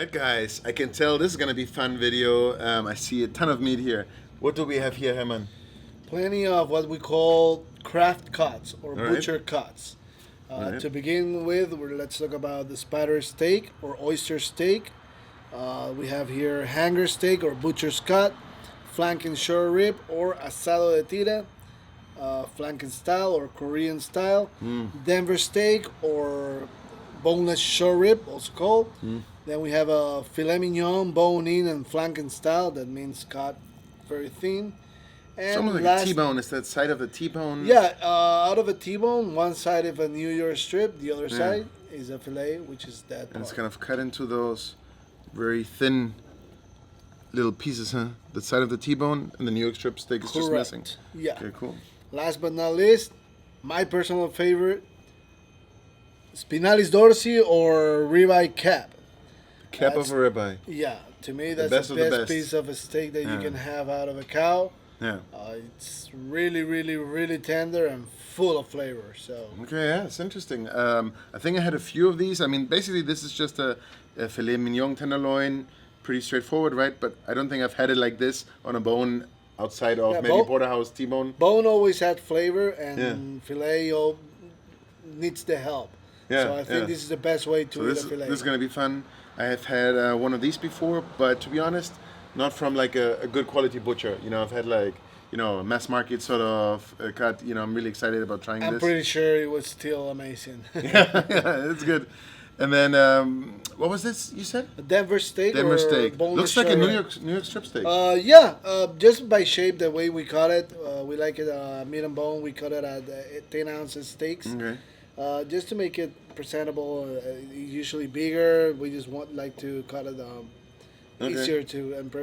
Alright guys, I can tell this is gonna be a fun video. I see a ton of meat here. What do we have here, Herman? Plenty of what we call craft cuts or Alright. butcher cuts. Alright. To begin with, let's talk about the spider steak or oyster steak. We have here hanger steak or butcher's cut, flanken short rib or asado de tira, flanken style or Korean style, Denver steak or boneless short rib, also called. Then we have a filet mignon, bone in and flanken style. That means cut very thin. And Something like a T-bone. Is that side of the T-bone? Yeah, out of a T-bone, one side is a New York strip, the other side is a filet, which is that And part. it's kind of cut into those very thin little pieces, huh? The side of the T-bone and the New York strip steak is just missing. Yeah. Okay, cool. Last but not least, my personal favorite, Spinalis Dorsey or Ribeye Cap. Cap of a ribeye. Yeah, to me that's best the of the best best. piece of a steak that you can have out of a cow. Yeah. It's really, really, really tender and full of flavor. So Okay, yeah, it's interesting. I think I had a few of these. I mean, basically, this is just a filet mignon tenderloin, pretty straightforward, right? But I don't think I've had it like this on a bone outside of maybe porterhouse T-bone. bone always had flavor, and filet needs the help. Yeah, So I think this is the best way to eat a filet. This is gonna be fun. I have had one of these before, but to be honest, not from like a good quality butcher. You know, I've had like a mass market sort of cut. You know, I'm really excited about trying I'm this. pretty sure it was still amazing. Yeah, it's good. And then what was this you said? A Denver steak Denver or steak. boneless Looks like a short New York strip steak. rib? Just by shape, the way we cut it, we like it meat and bone. We cut it at 10 ounces steaks. Okay. Just to make it presentable, usually bigger. We just like to cut it easier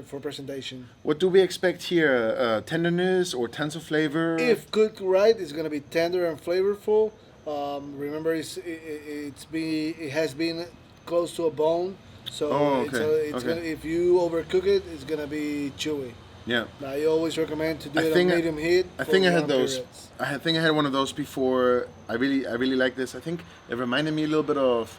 for presentation. What do we expect here? Tenderness or tons of flavor? If cooked right, it's gonna be tender and flavorful. Remember, it has been close to a bone, so if you overcook it, it's gonna be chewy. Yeah. I always recommend to do it on medium heat. I think I had long those. periods. I think I had one of those before. I really like this. I think it reminded me a little bit of,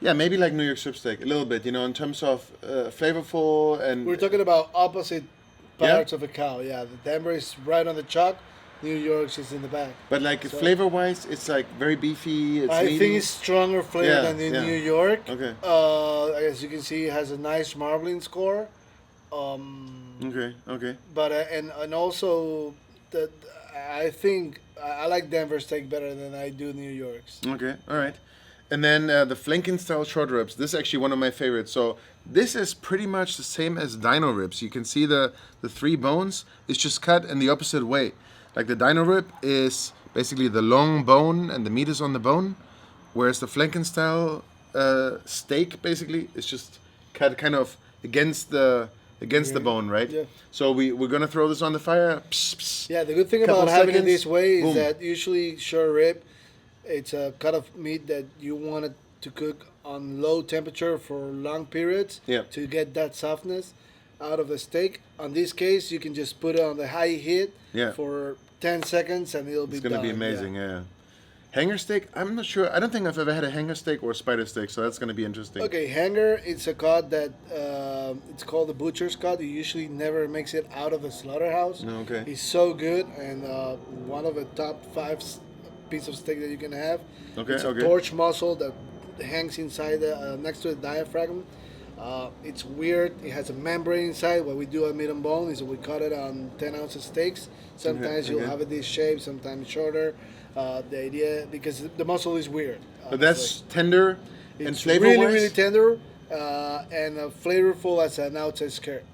maybe like New York strip steak a little bit. You know, in terms of flavorful and. We're talking about opposite parts of a cow. Yeah, the Denver is right on the chalk. New York's is in the back. But like flavor-wise, it's like very beefy. I think it's stronger flavor than in New York. Okay. As you can see, it has a nice marbling score. Okay. But and also I think I like Denver steak better than I do New York's. Okay. All right. And then the Flanken Style Short Ribs. This is actually one of my favorites. So this is pretty much the same as dino ribs. You can see the three bones. It's just cut in the opposite way. Like the dino rib is basically the long bone and the meat is on the bone, whereas the Flanken Style steak basically is just cut kind of against the bone, right? Yeah. So we're gonna throw this on the fire. Psst, psst. Yeah, the good thing Couple about having it seconds, this way is boom. that usually short rib, it's a cut of meat that you want it to cook on low temperature for long periods to get that softness out of the steak. On this case, you can just put it on the high heat for 10 seconds and it'll be done. It's gonna be amazing, yeah. Hanger steak, I'm not sure. I don't think I've ever had a hanger steak or a spider steak, so that's gonna be interesting. Okay, hanger, it's a cut that it's called the butcher's cut. You usually never makes it out of the slaughterhouse. Okay. It's so good and one of the top 5 pieces of steak that you can have. Okay. It's a torch muscle that hangs inside next to the diaphragm. It's weird. It has a membrane inside. What we do at meat and bone is we cut it on 10 ounces steaks. Sometimes you'll have it this shape, sometimes shorter. The idea, because the muscle is weird. But that's tender and flavorful. Really, really tender and flavorful as an outside skirt.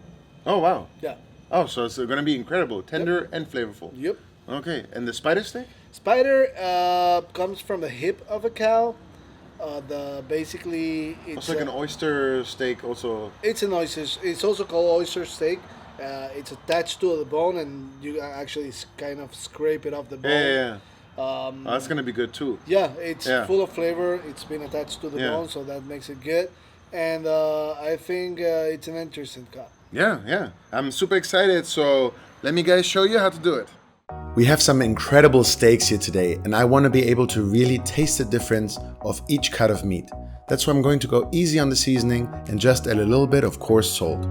Oh, wow. Yeah. Oh, so it's going to be incredible. Tender and flavorful. Yep. Okay, and the spider steak? Spider comes from the hip of a cow. Basically it's like an oyster steak also. It's an oyster. It's also called oyster steak. It's attached to the bone, and you actually kind of scrape it off the bone. Yeah. That's gonna be good too. Yeah, it's full of flavor. It's been attached to the bone, so that makes it good. And I think it's an interesting cut. Yeah. I'm super excited. So let me guys show you how to do it. We have some incredible steaks here today, and I want to be able to really taste the difference of each cut of meat. That's why I'm going to go easy on the seasoning and just add a little bit of coarse salt.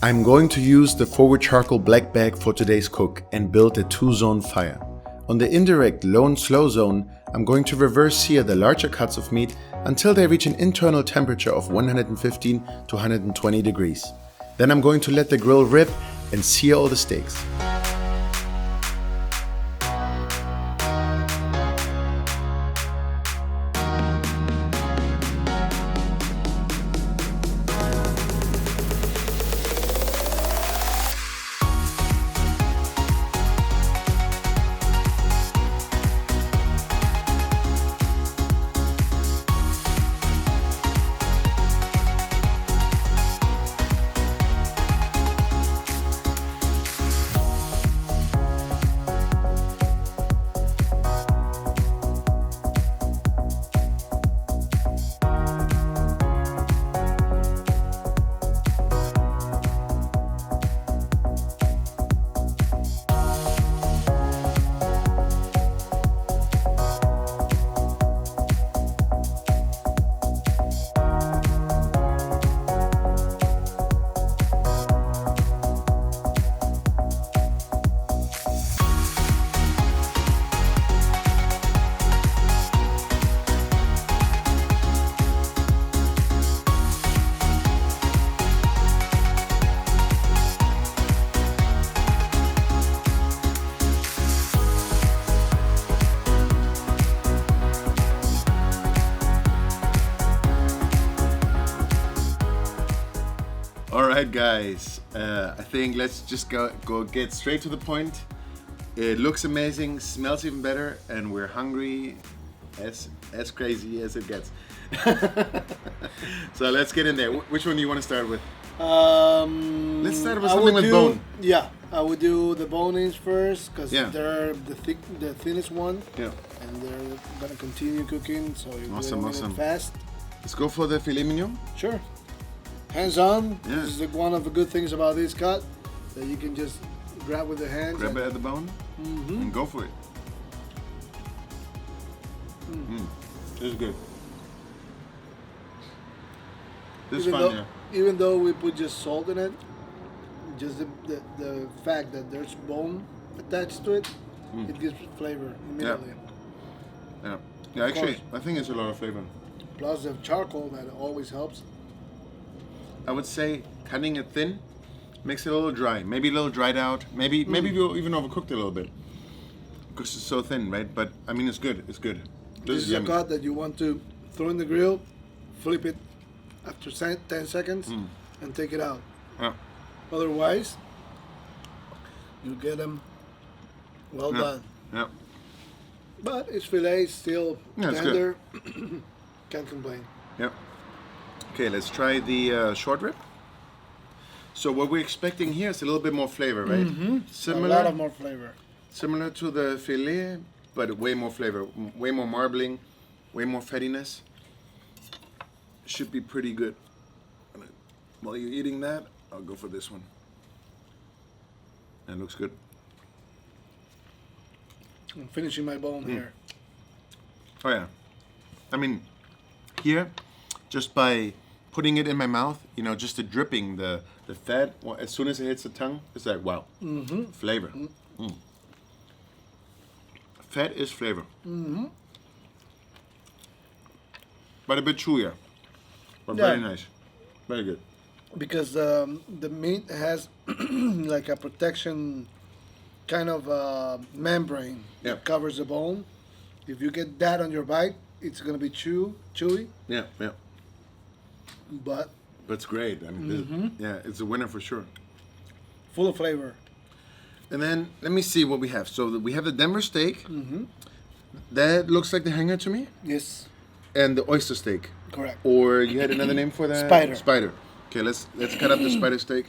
I'm going to use the FOGO charcoal black bag for today's cook and build a 2-zone fire. On the indirect low and slow zone, I'm going to reverse sear the larger cuts of meat until they reach an internal temperature of 115 to 120 degrees. Then I'm going to let the grill rip and sear all the steaks. Alright guys, I think let's just go get straight to the point. It looks amazing, smells even better, and we're hungry as crazy as it gets. So let's get in there. Which one do you want to start with? Let's start with something with bone. Yeah, I would do the bone-ins first because Yeah. they're the thinnest one. Yeah. And they're gonna continue cooking, so you Awesome, want awesome. it fast. Let's go for the filet mignon. Sure. Hands on. Yeah. This is one of the good things about this cut that you can just grab with the hands. Grab it at the bone and go for it. This is good. This is fun, yeah. Even though we put just salt in it, just the fact that there's bone attached to it, it gives flavor immediately. Yeah, yeah. Actually, course. I think it's a lot of flavor. Plus the charcoal that always helps. I would say cutting it thin makes it a little dry, maybe a little dried out. Maybe you even overcooked it a little bit because it's so thin, right? But I mean, it's good. It's good. This is a cut that you want to throw in the grill, flip it after 10 seconds, and take it out. Yeah. Otherwise, you get them well done. Yeah. But it's filet, still Yeah, it's tender. Can't complain. Yep. Okay, let's try the short rib. So what we're expecting here is a little bit more flavor, right? A lot of more flavor. Similar to the filet, but way more flavor, way more marbling, way more fattiness. Should be pretty good. While you're eating that, I'll go for this one. That looks good. I'm finishing my bone here. Oh yeah. I mean, here, just by putting it in my mouth, you know, just the dripping, the fat, well, as soon as it hits the tongue, it's like, wow, flavor. Fat is flavor. But a bit chewier. But Yeah. very nice. Very good. Because the meat has like a protection kind of membrane Yeah. that covers the bone. If you get that on your bite, it's gonna be chewy, Yeah, yeah. but That's great. I mean, yeah, it's a winner for sure. full of flavor. And then let me see what we have. So we have the Denver steak. That looks like the hanger to me. Yes, And the oyster steak. correct. Or you had another name for that? Spider. Spider. Okay, let's cut up the spider steak.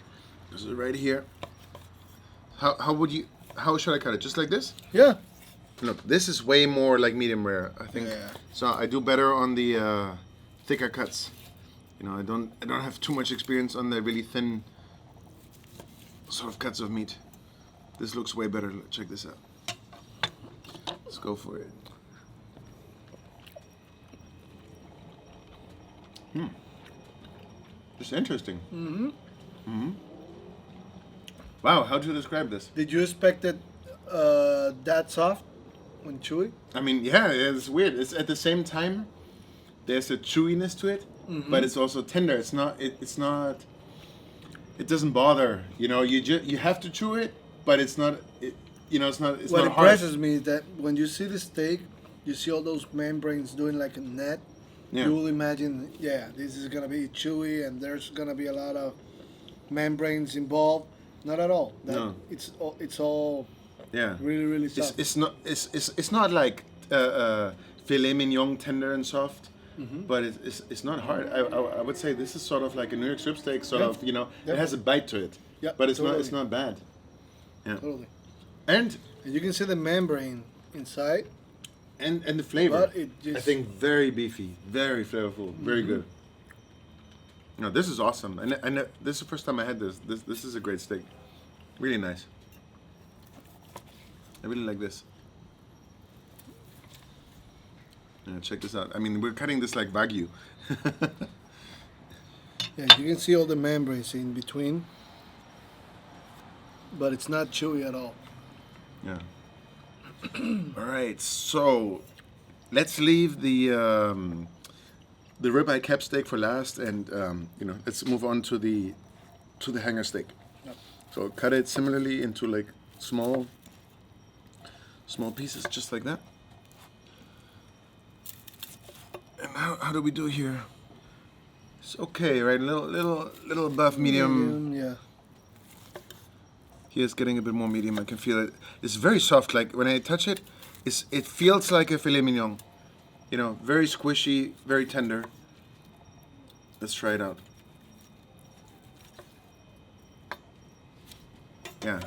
This is right here. How should I cut it? Just like this? Yeah. Look, this is way more like medium rare, I think. Yeah. So I do better on the thicker cuts. You know, I don't have too much experience on the really thin sort of cuts of meat. This looks way better. Check this out. Let's go for it. Just interesting. Wow, how do you describe this? Did you expect it that soft when chewy? I mean, yeah, it's weird. It's at the same time, there's a chewiness to it, but it's also tender. It's not. It's not. It doesn't bother. You know, you have to chew it, but it's not. It's not. It's What not hard. impresses me is that when you see the steak, you see all those membranes doing like a net. Yeah. You will imagine, this is gonna be chewy, and there's gonna be a lot of membranes involved. Not at all. No. It's all Yeah. really, really soft. It's not like filet mignon tender and soft, but it's not hard. I would say this is sort of like a New York strip steak, sort of. You know, it has a bite to it. Yeah, But it's totally. not bad. Yeah. Totally. And And you can see the membrane inside. and the flavor. But it just- I think very beefy, very flavorful, very good. No, this is awesome, and this is the first time I had this. This is a great steak, really nice. I really like this. Yeah, check this out. I mean, we're cutting this like Wagyu. Yeah, you can see all the membranes in between. But it's not chewy at all. Yeah. All right, so let's leave the ribeye cap steak for last, and let's move on to the hanger steak. Yep. So cut it similarly into like small pieces, just like that. And how do we do here? It's okay, right? Little above medium. Yeah. Here's getting a bit more medium. I can feel it. It's very soft. Like when I touch it, it feels like a filet mignon. You know, very squishy, very tender. Let's try it out. Yeah,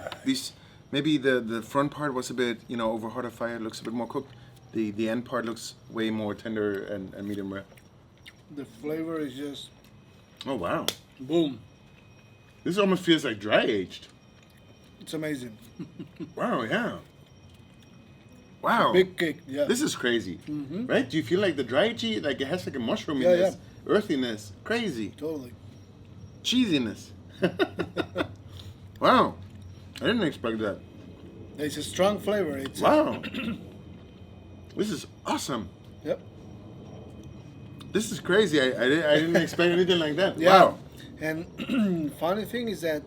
maybe the front part was a bit, over hotter fire. It looks a bit more cooked. The end part looks way more tender and medium rare. The flavor is just Oh wow, boom. this almost feels like dry aged. It's amazing. Wow, yeah. Wow. Big cake, yeah. This is crazy, right? Do you feel like the dry aged, like it has like a mushroominess, earthiness, crazy, Totally. cheesiness. Wow, I didn't expect that. It's a strong flavor. It's Wow, this is awesome. Yep. This is crazy. I didn't expect anything like that. Yeah. Wow. And funny thing is that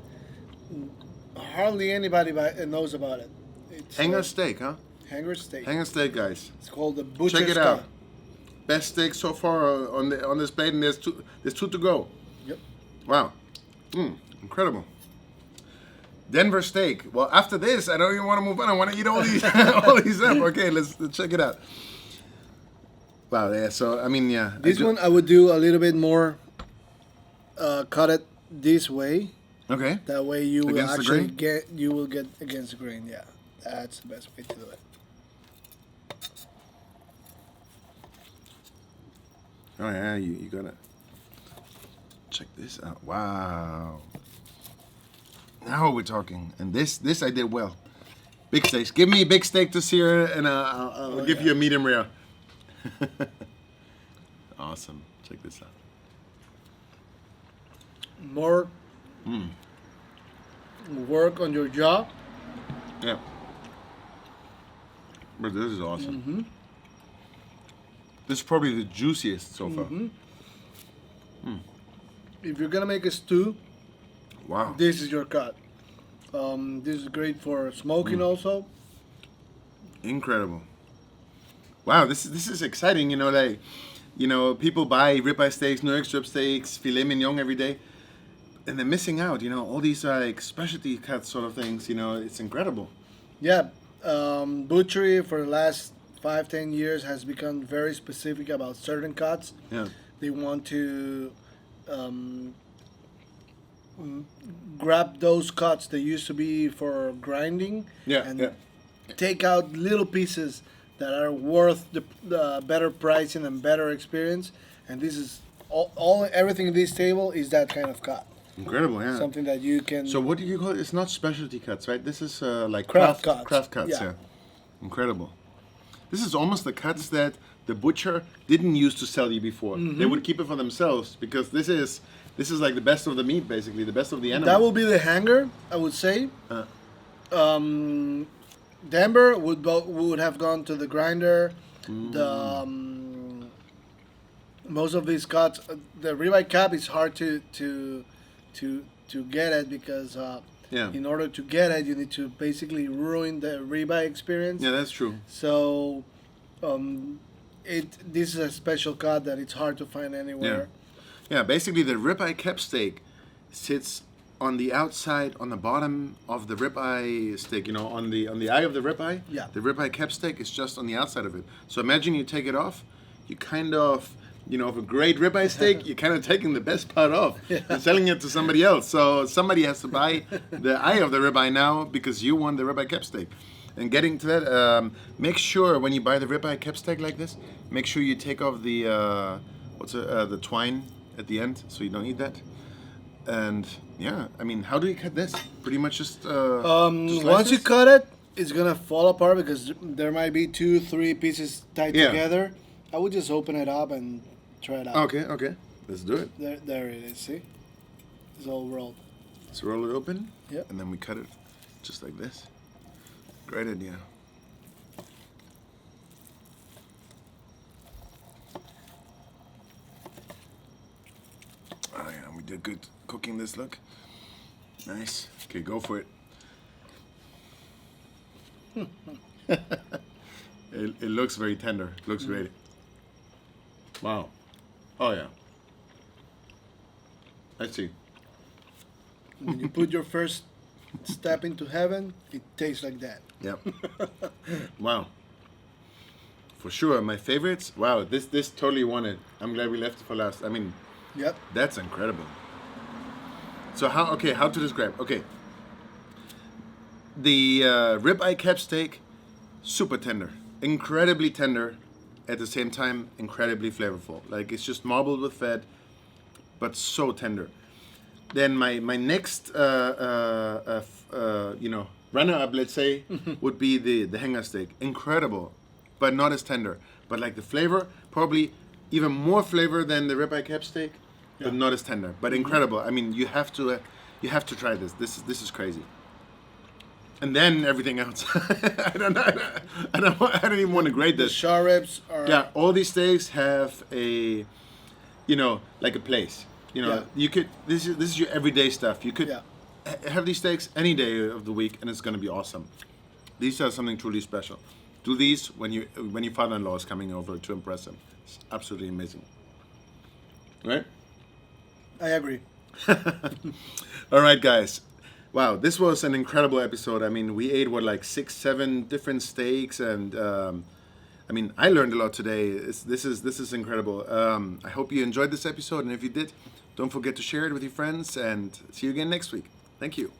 hardly anybody knows about it. It's Hanger steak, huh? Hanger steak. Hanger steak, guys. It's called the butcher's Check it cut. out. Best steak so far on this plate, and there's two to go. Yep. Wow, incredible. Denver steak. Well, after this, I don't even want to move on. I want to eat all these all these up. Okay, let's check it out. Wow, yeah. So I mean, yeah. This one I would do a little bit more. Cut it this way. Okay. That way you will Against the actually grain? get against the grain. Yeah, that's the best way to do it. Oh yeah, you gotta check this out. Wow. Now we're talking, and this I did well. Big steaks. Give me a big steak to sear, and I'll give you a medium rare. Awesome. Check this out. More work on your jaw. Yeah. But this is awesome. This is probably the juiciest so far. If you're gonna make a stew, Wow. this is your cut. This is great for smoking also. Incredible. Wow, this is exciting. People buy ribeye steaks, New York strip steaks, filet mignon every day, and they're missing out. All these like specialty cuts sort of things. It's incredible. Yeah, butchery for the last 5-10 years has become very specific about certain cuts. Yeah. They want to grab those cuts that used to be for grinding and take out little pieces that are worth the better pricing and better experience. And this is everything in this table is that kind of cut. Incredible, yeah. Something that you can. So what do you call it? It's not specialty cuts, right? This is like Craft craft cuts. cuts, Yeah. yeah. Incredible. This is almost the cuts that the butcher didn't use to sell you before. They would keep it for themselves because this is like the best of the meat, basically, the best of the animal. That will be the hanger, I would say. Denver would have gone to the grinder. Most of these cuts, the ribeye cap is hard to get it because in order to get it, you need to basically ruin the ribeye experience. Yeah, that's true. So, this is a special cut that it's hard to find anywhere. Yeah, basically the ribeye cap steak sits on the outside, on the bottom of the ribeye steak. You know, on the eye of the ribeye. Yeah. The ribeye cap steak is just on the outside of it. So imagine you take it off, you kind of, you know, of a great ribeye steak, you're kind of taking the best part off and selling it to somebody else. So somebody has to buy the eye of the ribeye now because you want the ribeye cap steak. And getting to that, make sure when you buy the ribeye cap steak like this, make sure you take off the the twine at the end, so you don't eat that. And yeah, I mean, how do you cut this? Pretty much just once you cut it, it's gonna fall apart because there might be 2-3 pieces tied together. I would just open it up and try it out. Okay, let's do it. There it is. See, it's all rolled. Let's roll it open. Yeah. And then we cut it just like this. Great idea. Oh yeah, we did good cooking this, look. Nice. Okay, go for it. It looks very tender. It looks great. Wow. Oh yeah. I see. When you put your first step into heaven, it tastes like that. Yep. Wow. For sure, my favorites. Wow, this totally won it. I'm glad we left it for last. I mean, Yep. that's incredible. So how to describe? Okay. The ribeye cap steak, super tender, incredibly tender, at the same time incredibly flavorful. Like it's just marbled with fat, but so tender. Then my next runner up, let's say, would be the hanger steak. Incredible, but not as tender. But like the flavor, probably even more flavor than the ribeye cap steak, but not as tender. But incredible. I mean, you have to try this. This is crazy. And then everything else. I don't even want to grade The this. short ribs are. Yeah, all these steaks have a, like a place. You could. This is your everyday stuff. You could have these steaks any day of the week, and it's gonna be awesome. These are something truly special. Do these when your father-in-law is coming over to impress him. It's absolutely amazing. Right? I agree. All right, guys. Wow, this was an incredible episode. I mean, we ate like 6-7 different steaks, and I mean, I learned a lot today. This is incredible. I hope you enjoyed this episode, and if you did, don't forget to share it with your friends, and see you again next week. Thank you.